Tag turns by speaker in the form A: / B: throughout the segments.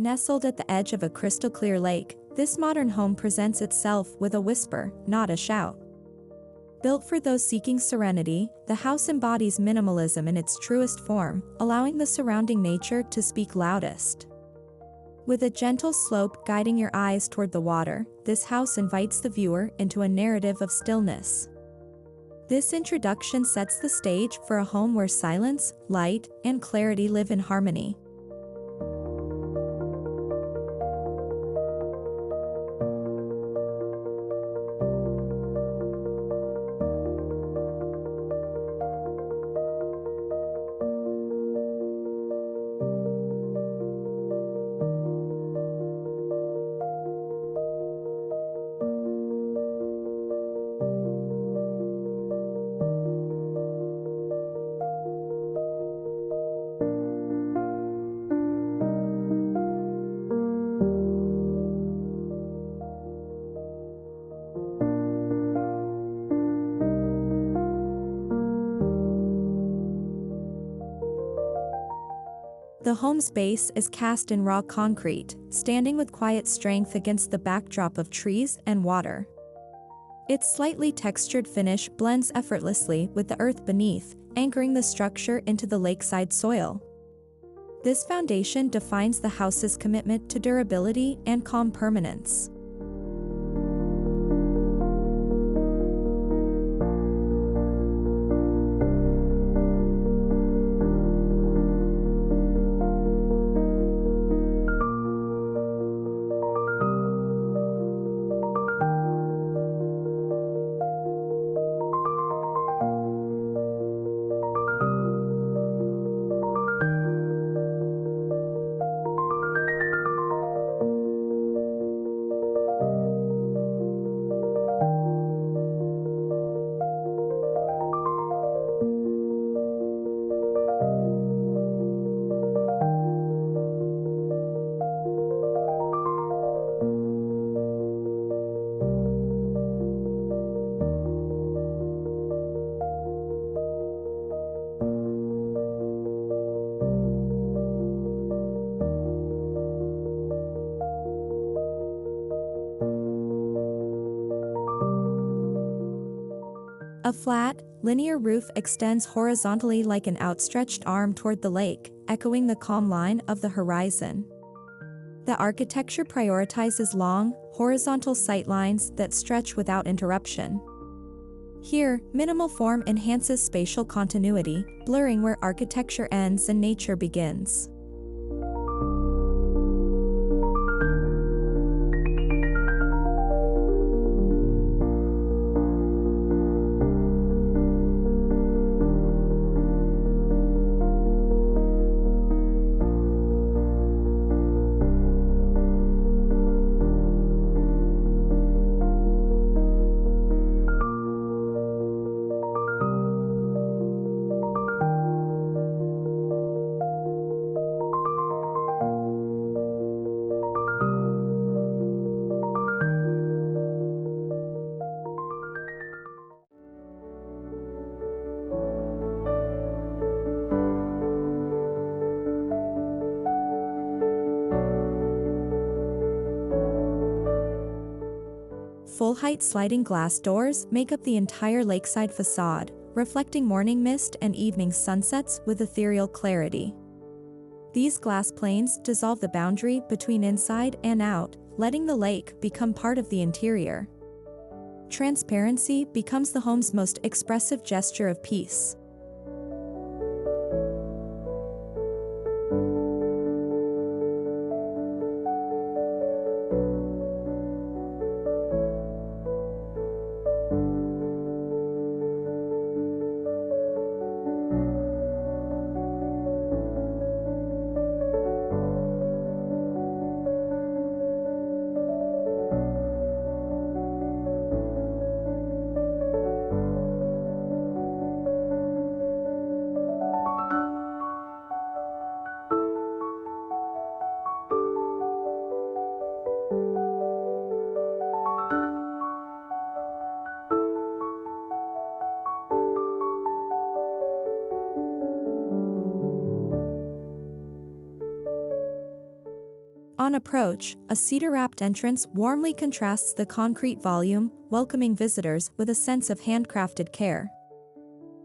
A: Nestled at the edge of a crystal-clear lake, this modern home presents itself with a whisper, not a shout. Built for those seeking serenity, the house embodies minimalism in its truest form, allowing the surrounding nature to speak loudest. With a gentle slope guiding your eyes toward the water, this house invites the viewer into a narrative of stillness. This introduction sets the stage for a home where silence, light, and clarity live in harmony. The home's base is cast in raw concrete, standing with quiet strength against the backdrop of trees and water. Its slightly textured finish blends effortlessly with the earth beneath, anchoring the structure into the lakeside soil. This foundation defines the house's commitment to durability and calm permanence. A flat, linear roof extends horizontally like an outstretched arm toward the lake, echoing the calm line of the horizon. The architecture prioritizes long, horizontal sightlines that stretch without interruption. Here, minimal form enhances spatial continuity, blurring where architecture ends and nature begins. Full-height sliding glass doors make up the entire lakeside facade, reflecting morning mist and evening sunsets with ethereal clarity. These glass planes dissolve the boundary between inside and out, letting the lake become part of the interior. Transparency becomes the home's most expressive gesture of peace. On approach, a cedar-wrapped entrance warmly contrasts the concrete volume, welcoming visitors with a sense of handcrafted care.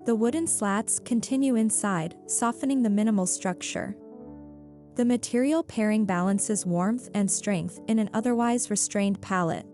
A: The wooden slats continue inside, softening the minimal structure. The material pairing balances warmth and strength in an otherwise restrained palette.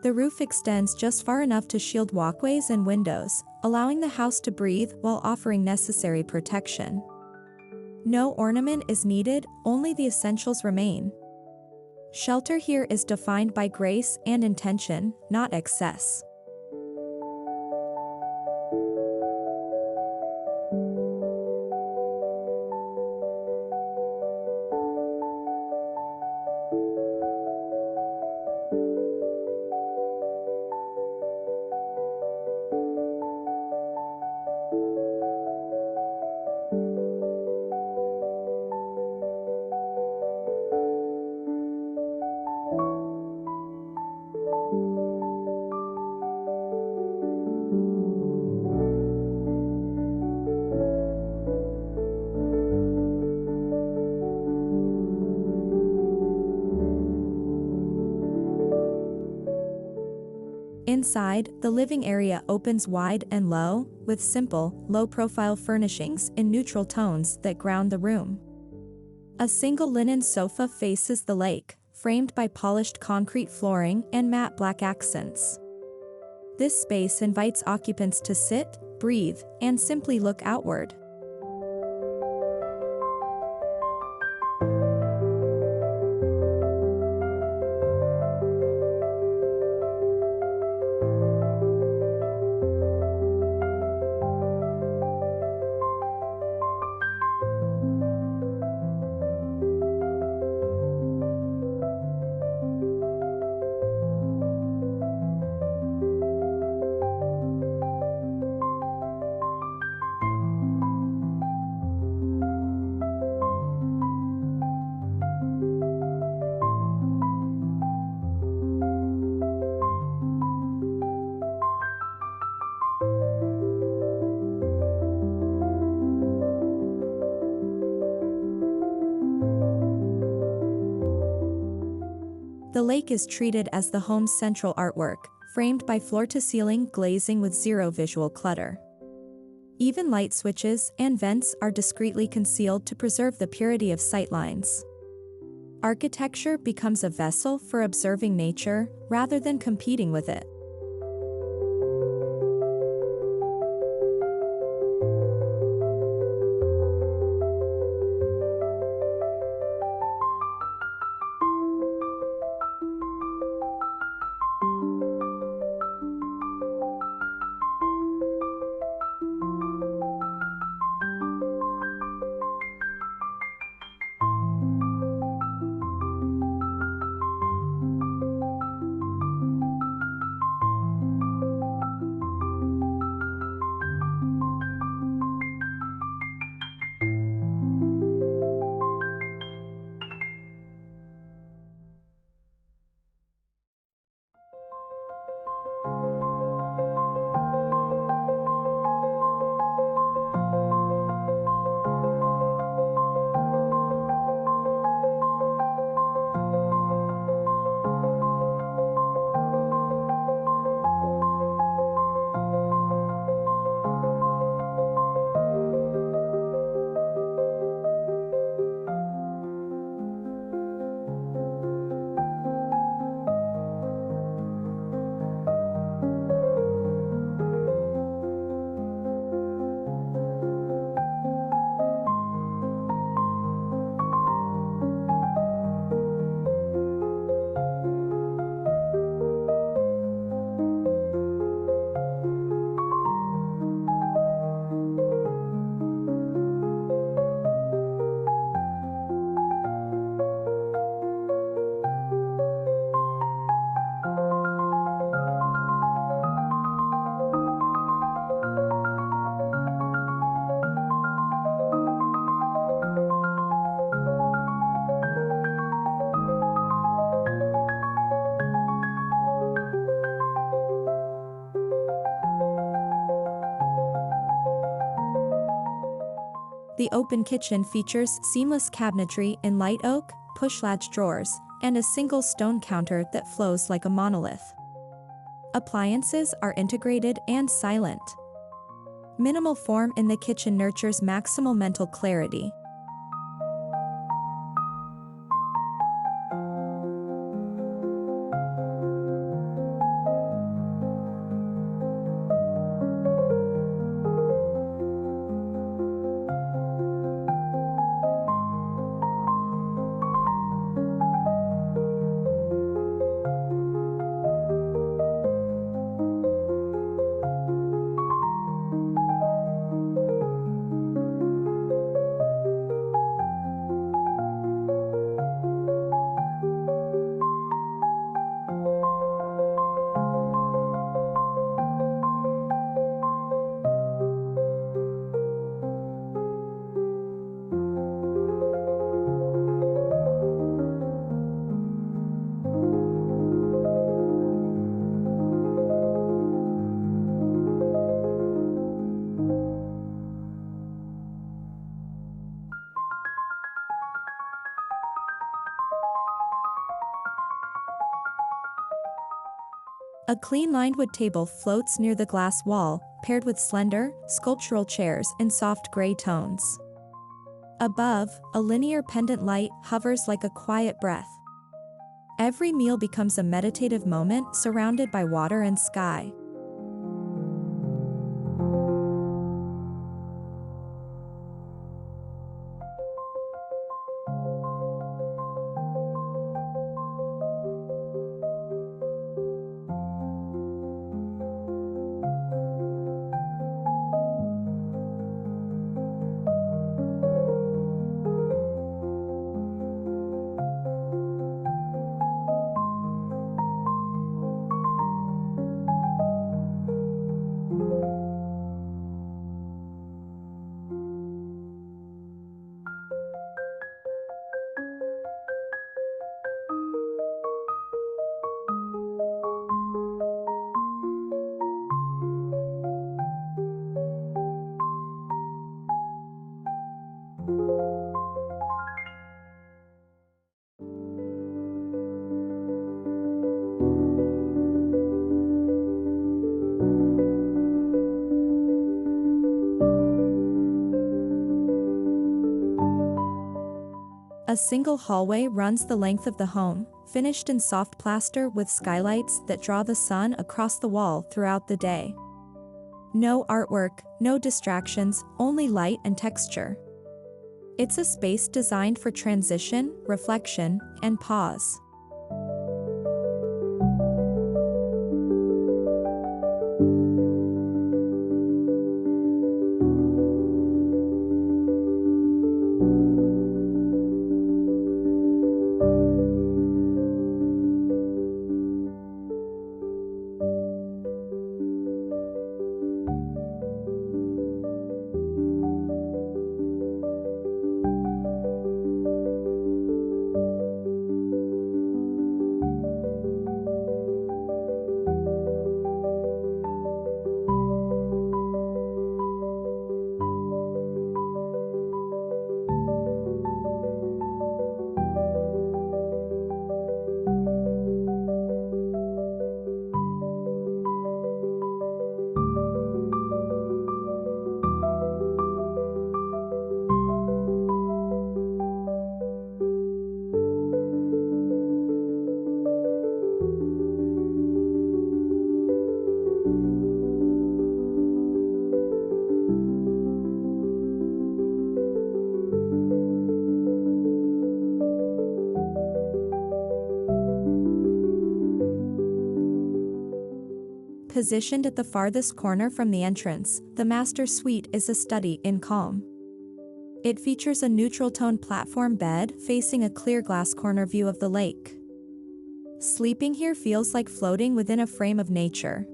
A: The roof extends just far enough to shield walkways and windows, allowing the house to breathe while offering necessary protection. No ornament is needed, only the essentials remain. Shelter here is defined by grace and intention, not excess. Inside, the living area opens wide and low, with simple, low-profile furnishings in neutral tones that ground the room. A single linen sofa faces the lake, framed by polished concrete flooring and matte black accents. This space invites occupants to sit, breathe, and simply look outward. The lake is treated as the home's central artwork, framed by floor-to-ceiling glazing with zero visual clutter. Even light switches and vents are discreetly concealed to preserve the purity of sightlines. Architecture becomes a vessel for observing nature, rather than competing with it. The open kitchen features seamless cabinetry in light oak, push-latch drawers, and a single stone counter that flows like a monolith. Appliances are integrated and silent. Minimal form in the kitchen nurtures maximal mental clarity. A clean lined wood table floats near the glass wall, paired with slender, sculptural chairs in soft gray tones. Above, a linear pendant light hovers like a quiet breath. Every meal becomes a meditative moment surrounded by water and sky. A single hallway runs the length of the home, finished in soft plaster with skylights that draw the sun across the wall throughout the day. No artwork, no distractions, only light and texture. It's a space designed for transition, reflection, and pause. Positioned at the farthest corner from the entrance, the master suite is a study in calm. It features a neutral-tone platform bed facing a clear glass corner view of the lake. Sleeping here feels like floating within a frame of nature.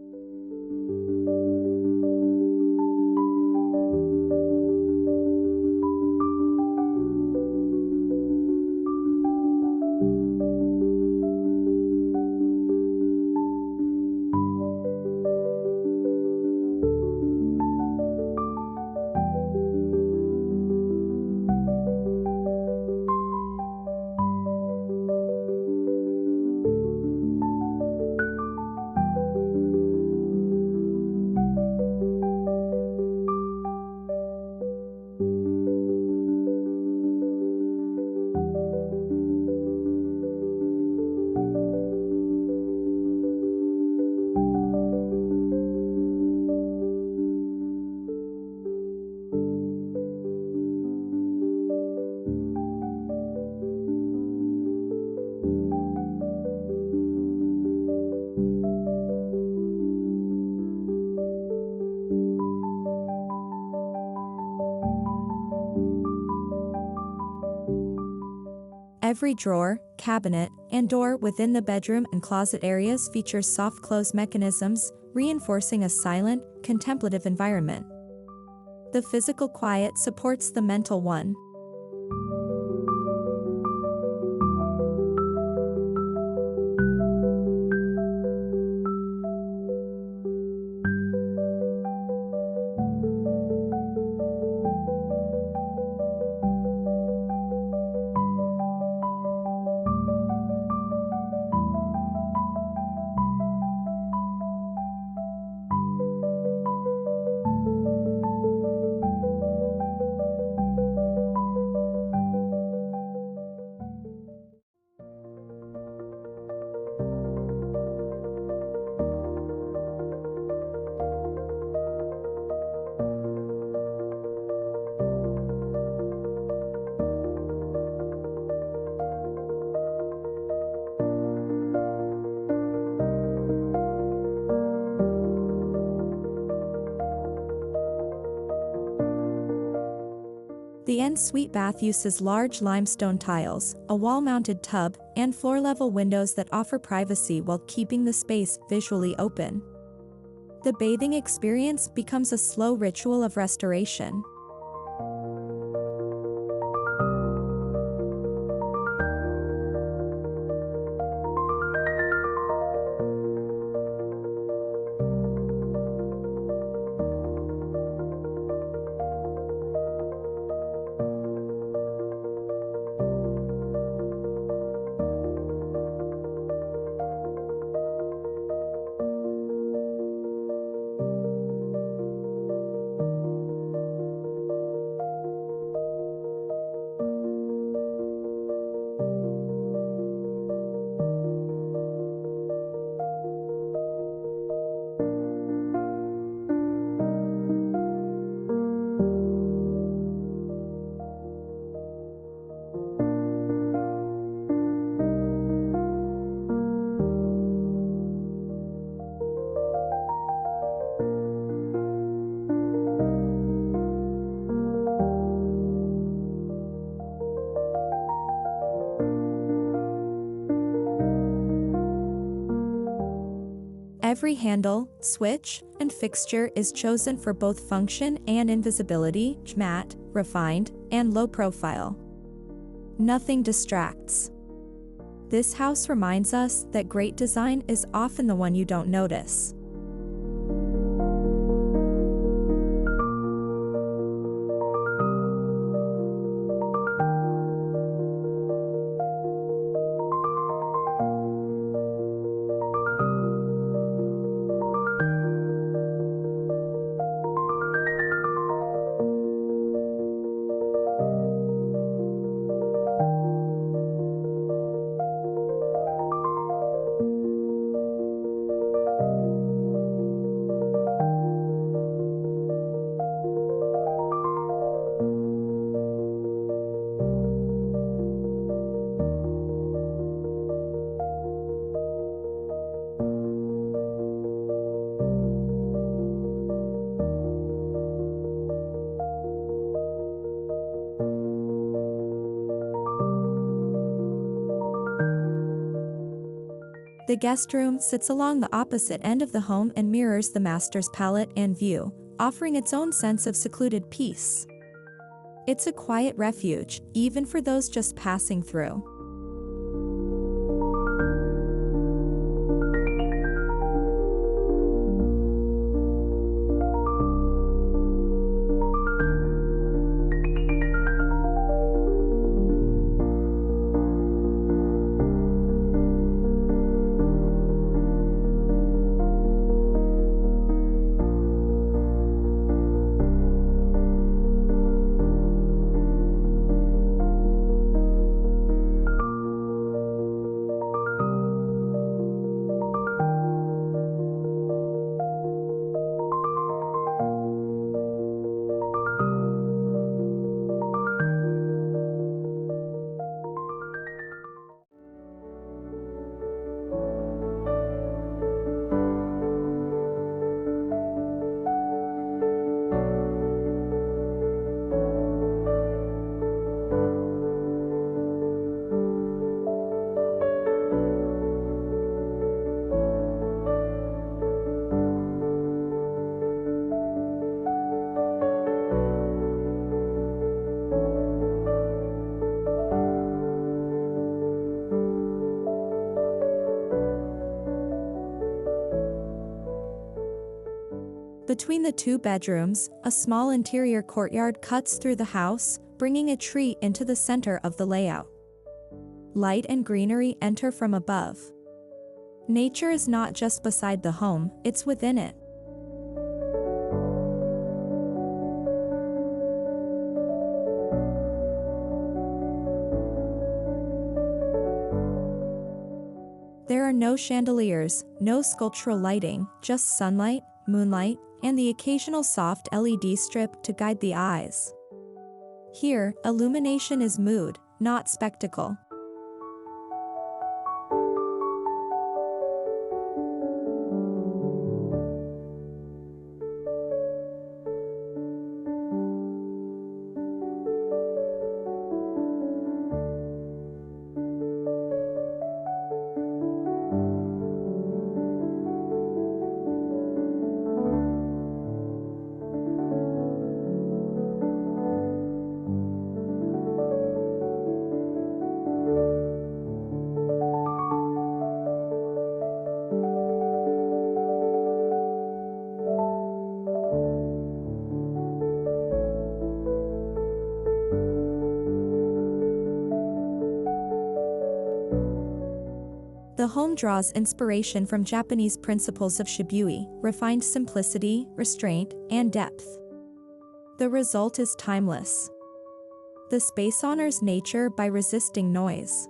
A: Every drawer, cabinet, and door within the bedroom and closet areas features soft close mechanisms, reinforcing a silent, contemplative environment. The physical quiet supports the mental one. The ensuite bath uses large limestone tiles, a wall-mounted tub, and floor-level windows that offer privacy while keeping the space visually open. The bathing experience becomes a slow ritual of restoration. Every handle, switch, and fixture is chosen for both function and invisibility, matte, refined, and low profile. Nothing distracts. This house reminds us that great design is often the one you don't notice. The guest room sits along the opposite end of the home and mirrors the master's palette and view, offering its own sense of secluded peace. It's a quiet refuge, even for those just passing through. Between the two bedrooms, a small interior courtyard cuts through the house, bringing a tree into the center of the layout. Light and greenery enter from above. Nature is not just beside the home, it's within it. There are no chandeliers, no sculptural lighting, just sunlight, moonlight, and the occasional soft LED strip to guide the eyes. Here, illumination is mood, not spectacle. The home draws inspiration from Japanese principles of shibui, refined simplicity, restraint, and depth. The result is timeless. The space honors nature by resisting noise.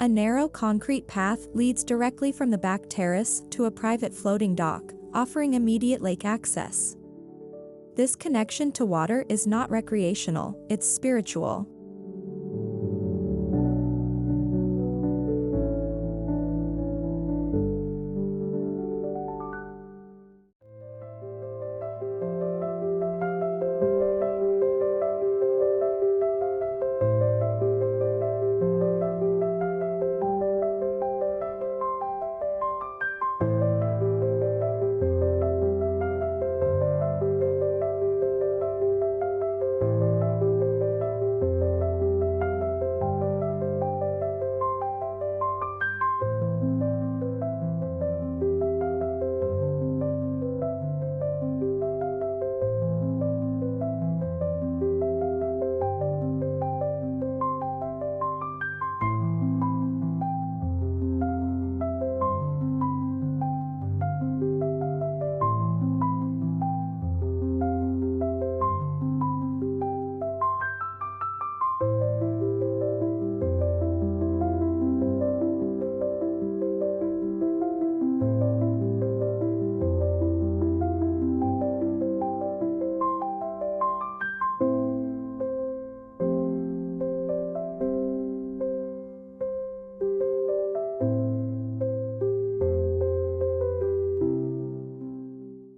A: A narrow concrete path leads directly from the back terrace to a private floating dock, offering immediate lake access. This connection to water is not recreational, it's spiritual.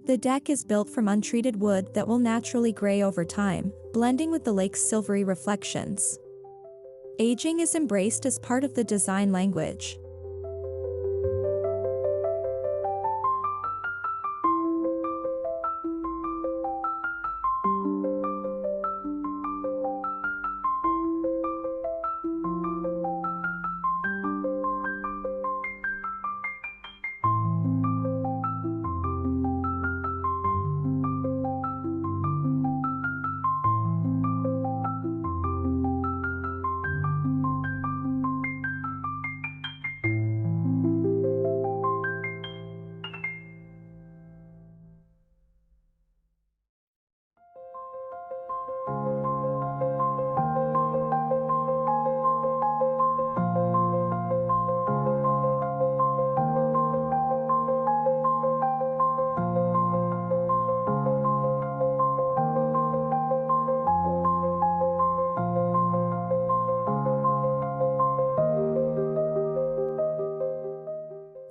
A: The deck is built from untreated wood that will naturally gray over time, blending with the lake's silvery reflections. Aging is embraced as part of the design language.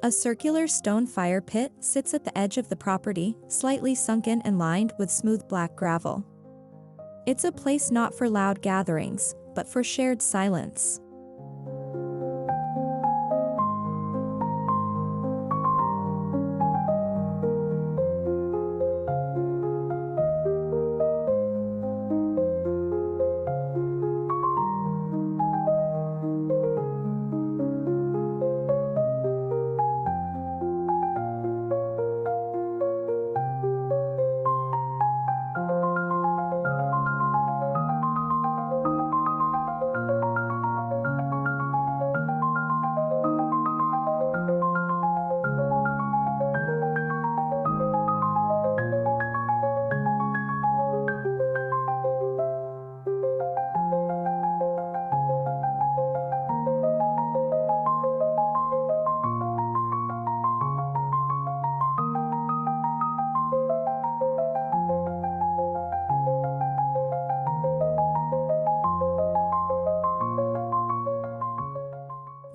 A: A circular stone fire pit sits at the edge of the property, slightly sunken and lined with smooth black gravel. It's a place not for loud gatherings, but for shared silence.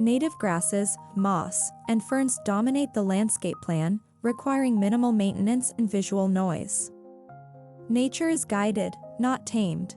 A: Native grasses, moss, and ferns dominate the landscape plan, requiring minimal maintenance and visual noise. Nature is guided, not tamed.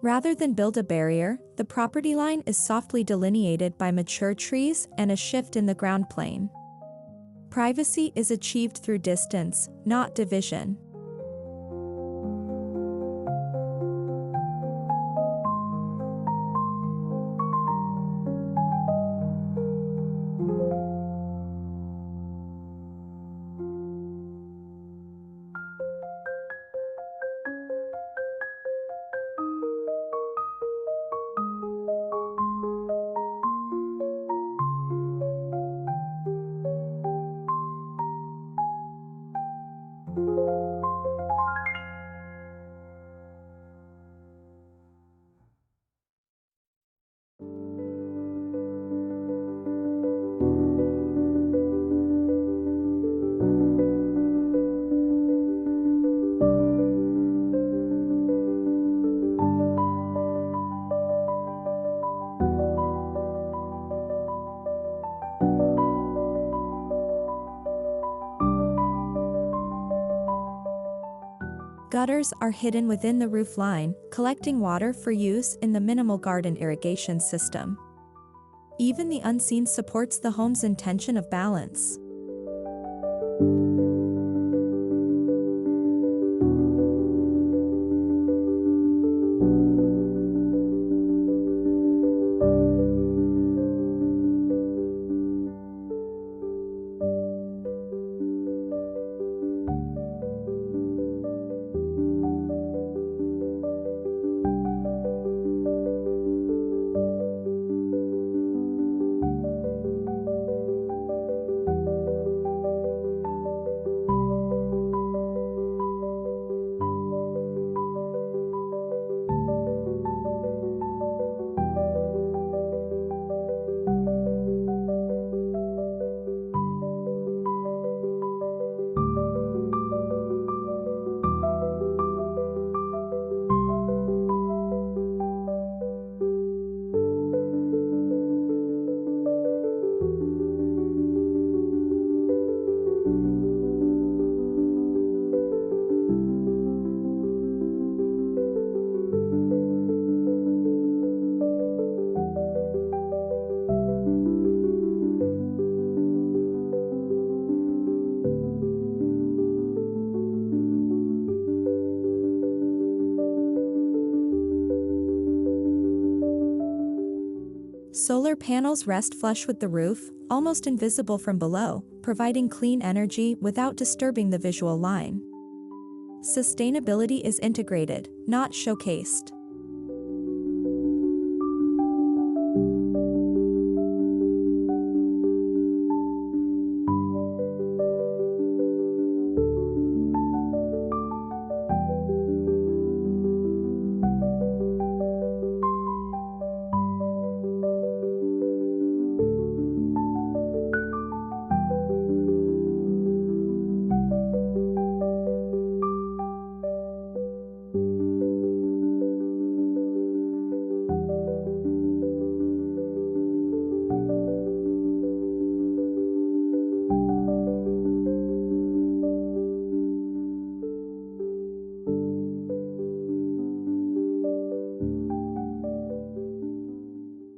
A: Rather than build a barrier, the property line is softly delineated by mature trees and a shift in the ground plane. Privacy is achieved through distance, not division. Gutters are hidden within the roof line, collecting water for use in the minimal garden irrigation system. Even the unseen supports the home's intention of balance. Solar panels rest flush with the roof, almost invisible from below, providing clean energy without disturbing the visual line. Sustainability is integrated, not showcased.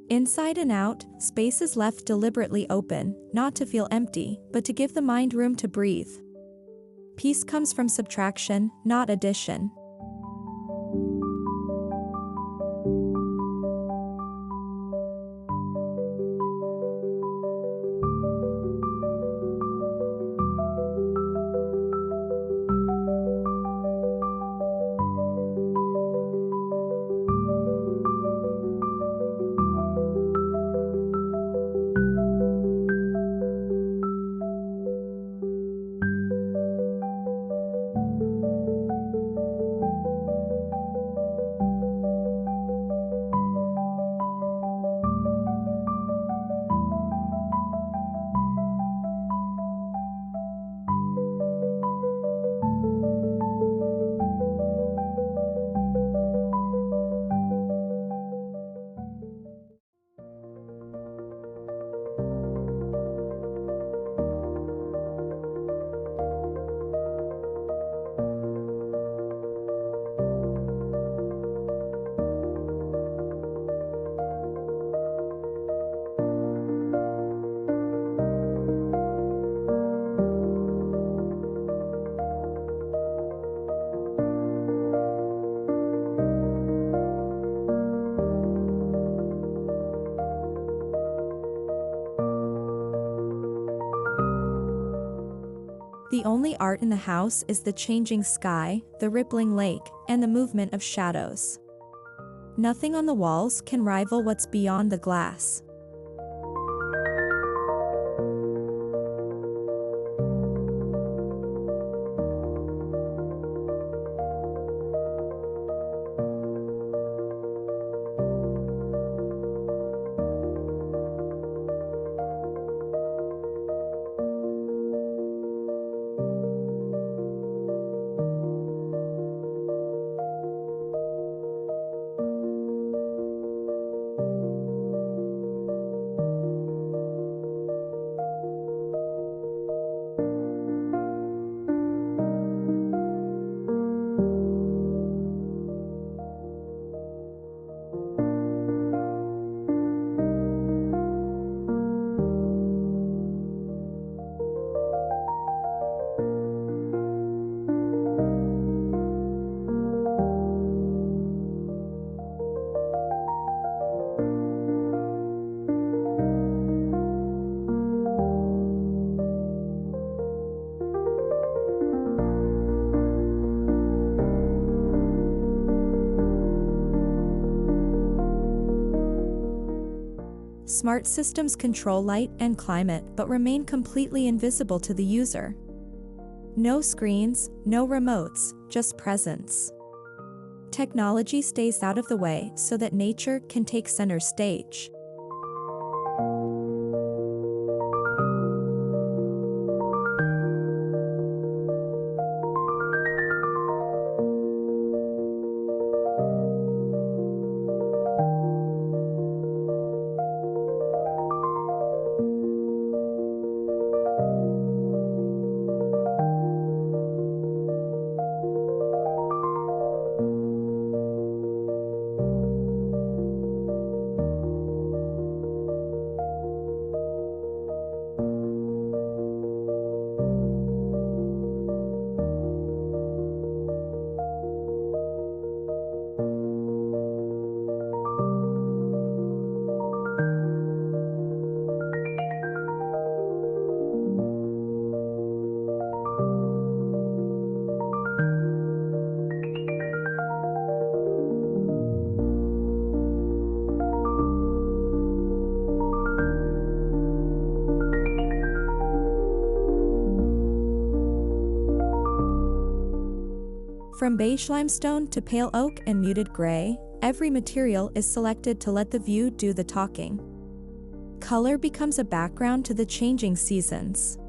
A: Inside and out, space is left deliberately open, not to feel empty, but to give the mind room to breathe. Peace comes from subtraction, not addition. The only art in the house is the changing sky, the rippling lake, and the movement of shadows. Nothing on the walls can rival what's beyond the glass. Smart systems control light and climate but remain completely invisible to the user. No screens, no remotes, just presence. Technology stays out of the way so that nature can take center stage. From beige limestone to pale oak and muted gray, every material is selected to let the view do the talking. Color becomes a background to the changing seasons.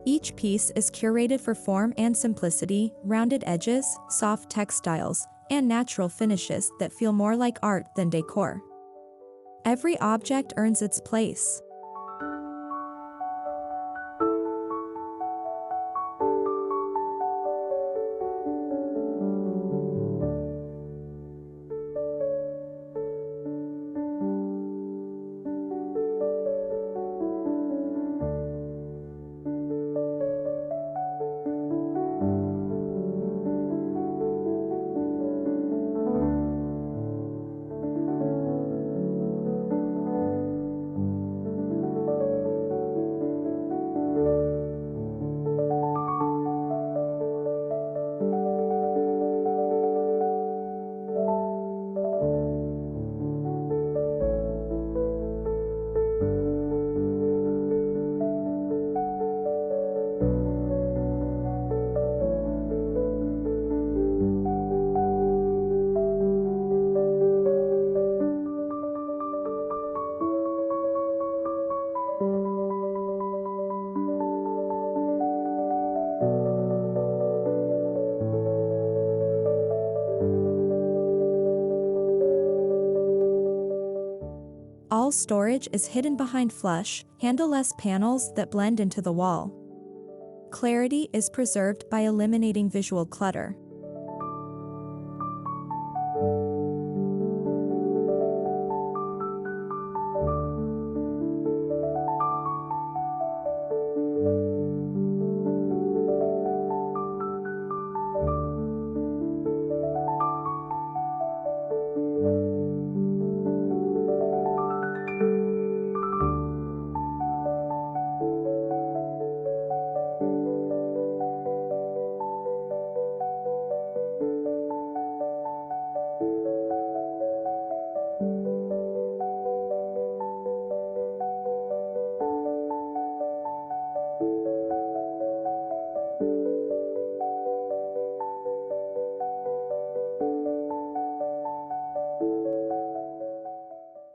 A: Each piece is curated for form and simplicity, rounded edges, soft textiles, and natural finishes that feel more like art than decor. Every object earns its place. All storage is hidden behind flush, handle-less panels that blend into the wall. Clarity is preserved by eliminating visual clutter.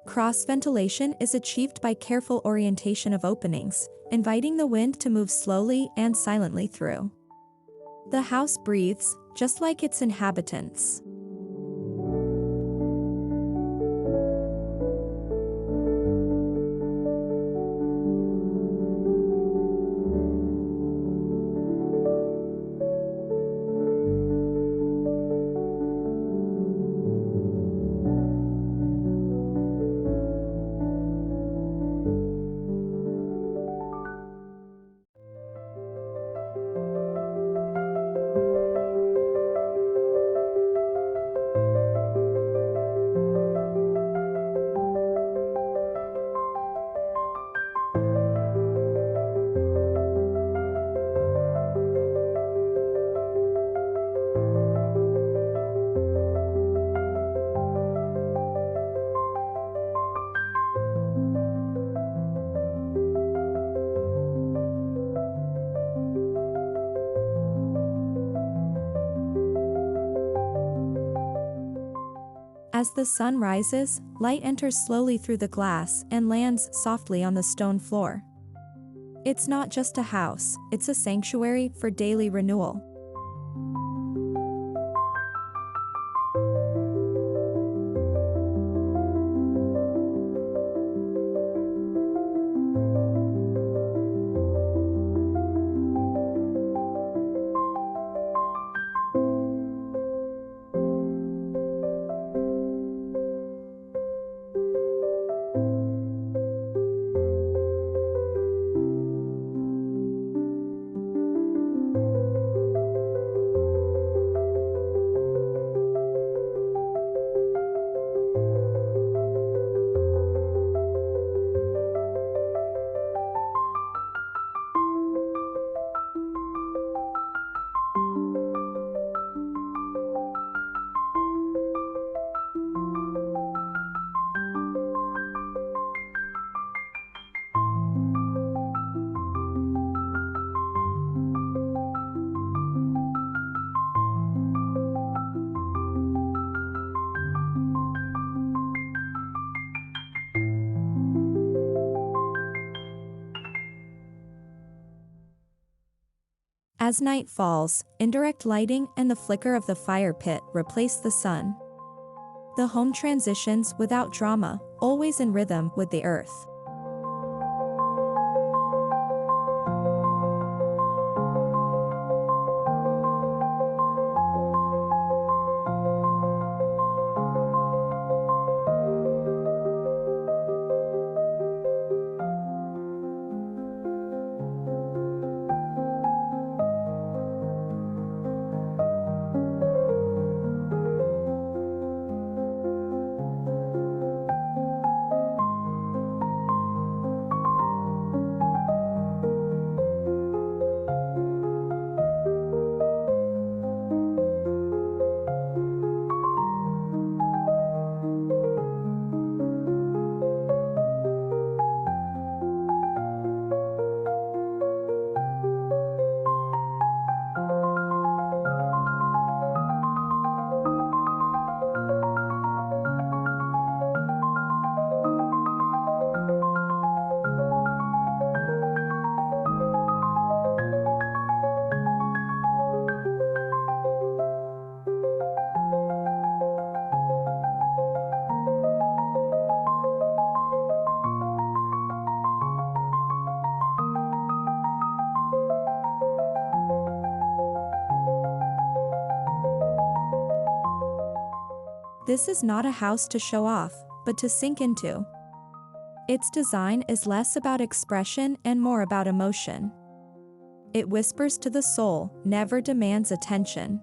A: Cross-ventilation is achieved by careful orientation of openings, inviting the wind to move slowly and silently through. The house breathes, just like its inhabitants. As the sun rises, light enters slowly through the glass and lands softly on the stone floor. It's not just a house, it's a sanctuary for daily renewal. As night falls, indirect lighting and the flicker of the fire pit replace the sun. The home transitions without drama, always in rhythm with the earth. This is not a house to show off, but to sink into. Its design is less about expression and more about emotion. It whispers to the soul, never demands attention.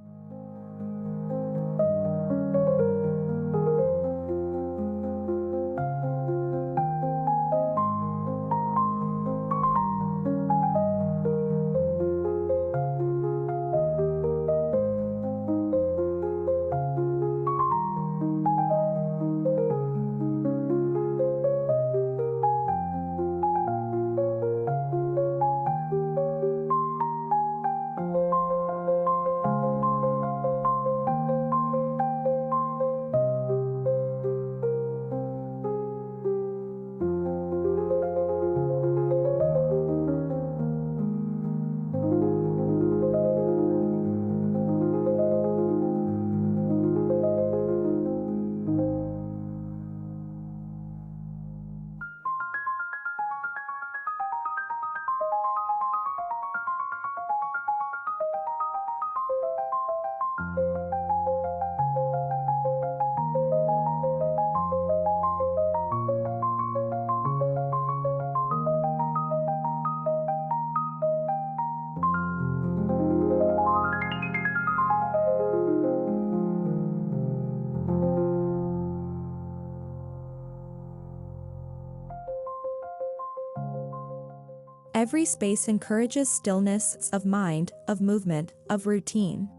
A: Every space encourages stillness of mind, of movement, of routine.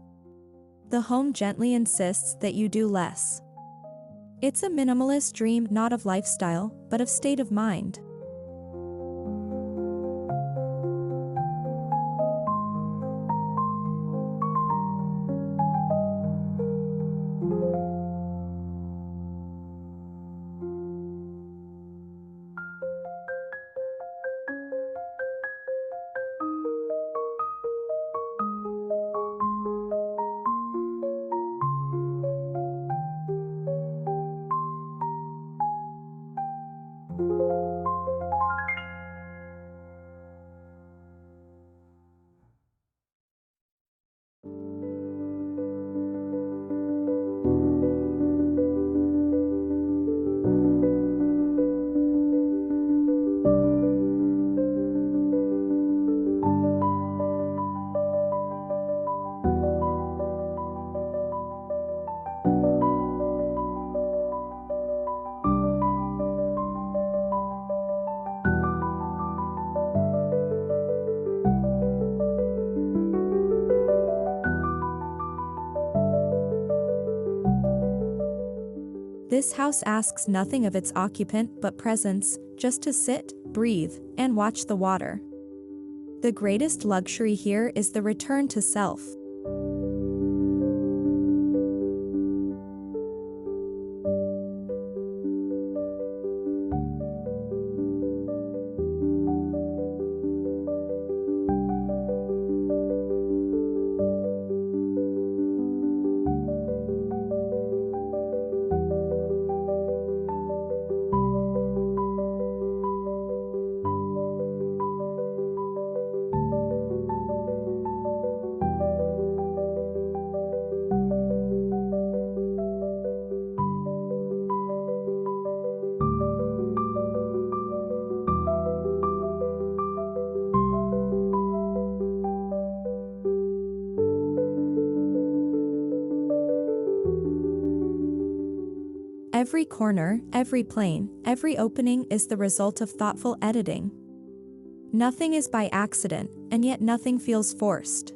A: The home gently insists that you do less. It's a minimalist dream not of lifestyle, but of state of mind. This house asks nothing of its occupant but presence, just to sit, breathe, and watch the water. The greatest luxury here is the return to self. Every corner, every plane, every opening is the result of thoughtful editing. Nothing is by accident, and yet nothing feels forced.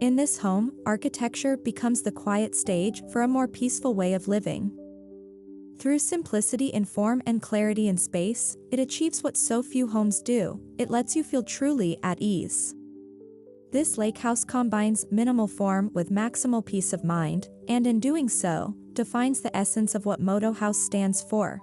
A: In this home, architecture becomes the quiet stage for a more peaceful way of living. Through simplicity in form and clarity in space, it achieves what so few homes do: it lets you feel truly at ease. This lake house combines minimal form with maximal peace of mind, and in doing so, defines the essence of what Modo House stands for.